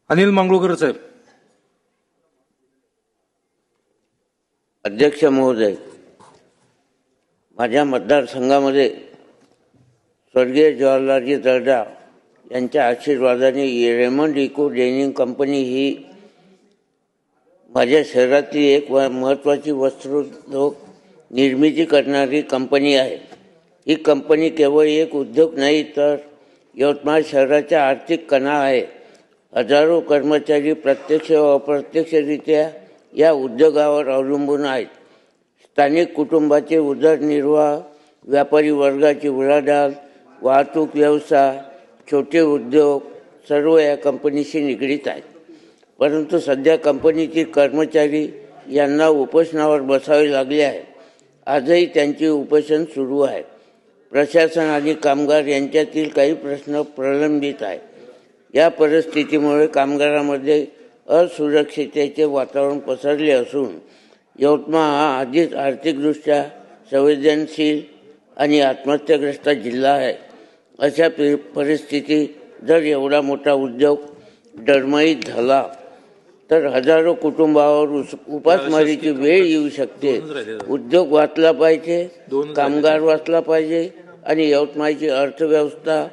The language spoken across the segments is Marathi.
अनिल मंगळूकर साहेब. अध्यक्ष महोदय, माझ्या मतदारसंघामध्ये स्वर्गीय जवाहरलालजी दर्डा यांच्या आशीर्वादाने रेमंड इको डेनिम कंपनी ही माझ्या शहरातली एक महत्त्वाची वस्त्रोद्योग निर्मिती करणारी कंपनी आहे. ही कंपनी केवळ एक उद्योग नाही तर यवतमाळ शहराच्या आर्थिक कणा आहे. हजारो कर्मचारी प्रत्यक्ष व अप्रत्यक्षरित्या या उद्योगावर अवलंबून आहेत. स्थानिक कुटुंबाचे उदरनिर्वाह, व्यापारी वर्गाची उलाढाल, वाहतूक व्यवसाय, छोटे उद्योग सर्व या कंपनीशी निगडीत आहेत. परंतु सध्या कंपनीचे कर्मचारी यांना उपोषणावर बसावे लागले आहे. आजही त्यांचे उपोषण सुरू आहे. प्रशासन आणि कामगार यांच्यातील काही प्रश्न प्रलंबित आहेत. या परिस्थितीमुळे कामगारांमध्ये असुरक्षिततेचे वातावरण पसरले असून यवतमाळ हा आधीच आर्थिकदृष्ट्या संवेदनशील आणि आत्महत्याग्रस्त जिल्हा आहे. अशा परिस्थितीत जर एवढा मोठा उद्योग डळमळीत झाला तर हजारो कुटुंबावर उपासमारीची वेळ येऊ शकते. उद्योग वाचला पाहिजे, कामगार वाचला पाहिजे आणि यवतमाळची अर्थव्यवस्था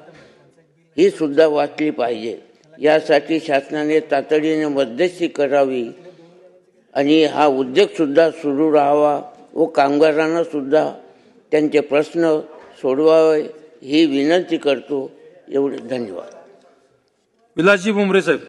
ही सुद्धा वाचली पाहिजे. यासाठी शासनाने तातडीने मध्यस्थी करावी आणि हा उद्योगसुद्धा सुरू राहावा व कामगारांना सुद्धा त्यांचे प्रश्न सोडवावे ही विनंती करतो. एवढे, धन्यवाद. विलासजी भुमरे साहेब.